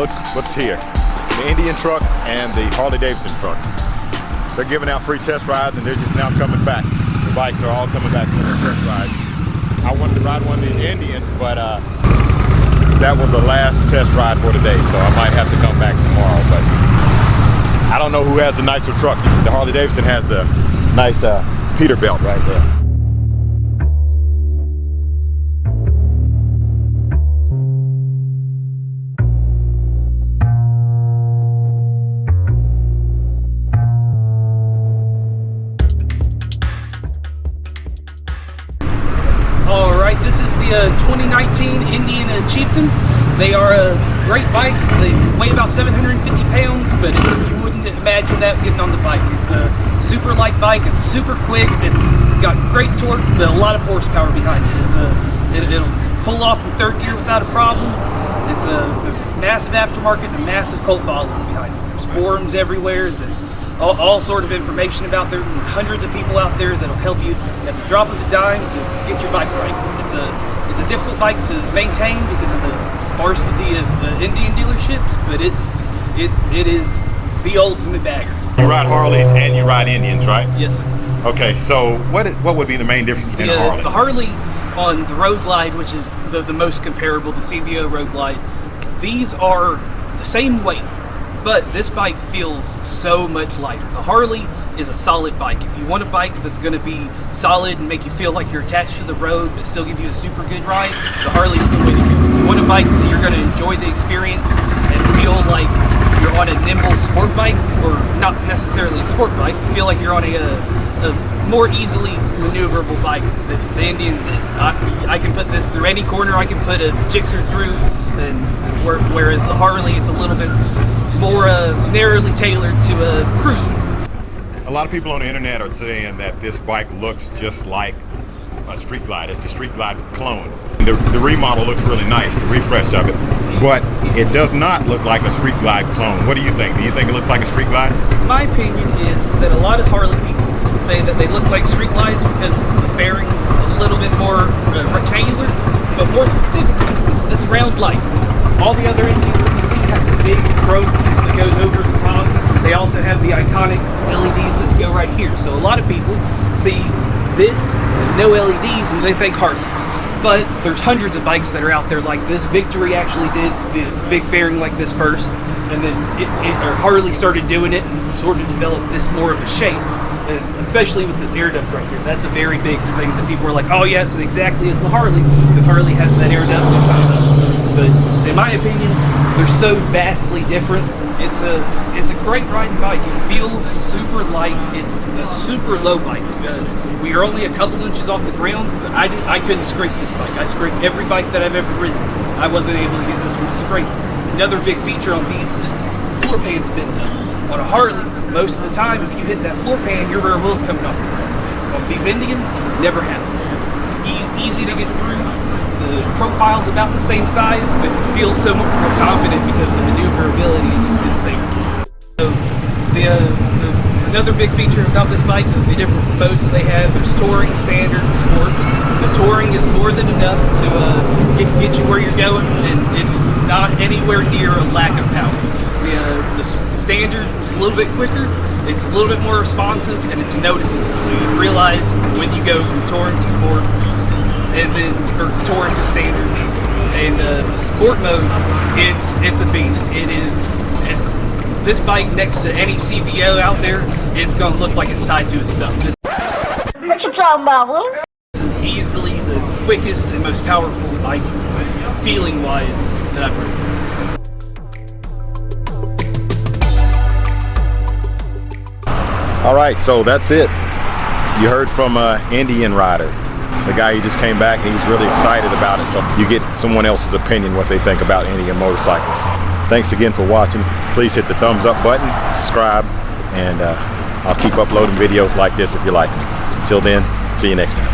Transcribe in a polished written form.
look what's here. The Indian truck and the Harley Davidson truck. They're giving out free test rides and they're just now coming back. The bikes are all coming back for their test rides. I wanted to ride one of these Indians, but that was the last test ride for today, so I might have to come back tomorrow. But I don't know who has the nicer truck. The Harley Davidson has the nice Peterbilt right there. Alright, this is the 2019 Indian Chieftain. They are great bikes. They weigh about 750 pounds, but you wouldn't imagine that getting on the bike. It's a super light bike, it's super quick, it's got great torque, but a lot of horsepower behind it. It'll pull off from third gear without a problem. There's a massive aftermarket and a massive cult following behind it. There's forums everywhere, there's all sort of information about there. Hundreds of people out there that'll help you at the drop of a dime to get your bike right. It's a difficult bike to maintain because of the sparsity of the Indian dealerships, but it is the ultimate bagger. You ride Harleys and you ride Indians, right? Yes, sir. Okay, so what would be the main difference in a Harley? The Harley on the Road Glide, which is the most comparable, the CVO Road Glide, these are the same weight, but this bike feels so much lighter. The Harley is a solid bike. If you want a bike that's going to be solid and make you feel like you're attached to the road but still give you a super good ride, the Harley's the way to go. If you want a bike that you're going to enjoy the experience and feel like you're on a nimble sport bike, or not necessarily a sport bike, feel like you're on a more easily maneuverable bike. The Indians, I can put this through any corner, I can put a Gixxer through, and whereas the Harley, it's a little bit more narrowly tailored to cruising. A lot of people on the internet are saying that this bike looks just like a Street Glide. It's the Street Glide clone. The remodel looks really nice, the refresh of it, but it does not look like a Street Glide clone. What do you think? Do you think it looks like a Street Glide? My opinion is that a lot of Harley people say that they look like Street Glides because the fairing's a little bit more rectangular, but more specifically, it's this round light. All the other Indians that you see have the big chrome piece that goes over the top. They also have the iconic LEDs that go right here. So a lot of people see this, no LEDs, and they think Harley. But there's hundreds of bikes that are out there like this. Victory actually did the big fairing like this first, and then Harley started doing it and sort of developed this more of a shape. Especially with this air duct right here. That's a very big thing that people are like, oh yeah, it's exactly as the Harley, because Harley has that air duct that comes up. But in my opinion, they're so vastly different. It's a great riding bike. It feels super light. It's a super low bike. We are only a couple inches off the ground, but I couldn't scrape this bike. I scraped every bike that I've ever ridden. I wasn't able to get this one to scrape. Another big feature on these is the floor pan's been done. On a Harley, most of the time, if you hit that floor pan, your rear wheel's coming off the ground. On these Indians, never happens. Easy to get through. The profile's about the same size, but you feel so much more confident because the maneuverability is there. So another big feature about this bike is the different modes that they have. There's touring, standard, and sport. The touring is more than enough to get you where you're going, and it's not anywhere near a lack of power. The standard is a little bit quicker, it's a little bit more responsive, and it's noticeable. So you realize when you go from touring to sport, and then or touring to standard, and the sport mode, it's a beast. It is. This bike next to any CVO out there, it's gonna look like it's tied to its stump. What you talking about, Will? This is easily the quickest and most powerful bike, feeling-wise, that I've ridden. All right, so that's it. You heard from Indian rider, the guy who just came back and he was really excited about it. So you get someone else's opinion, what they think about Indian motorcycles. Thanks again for watching. Please hit the thumbs up button, subscribe, and I'll keep uploading videos like this if you like them. Till then, see you next time.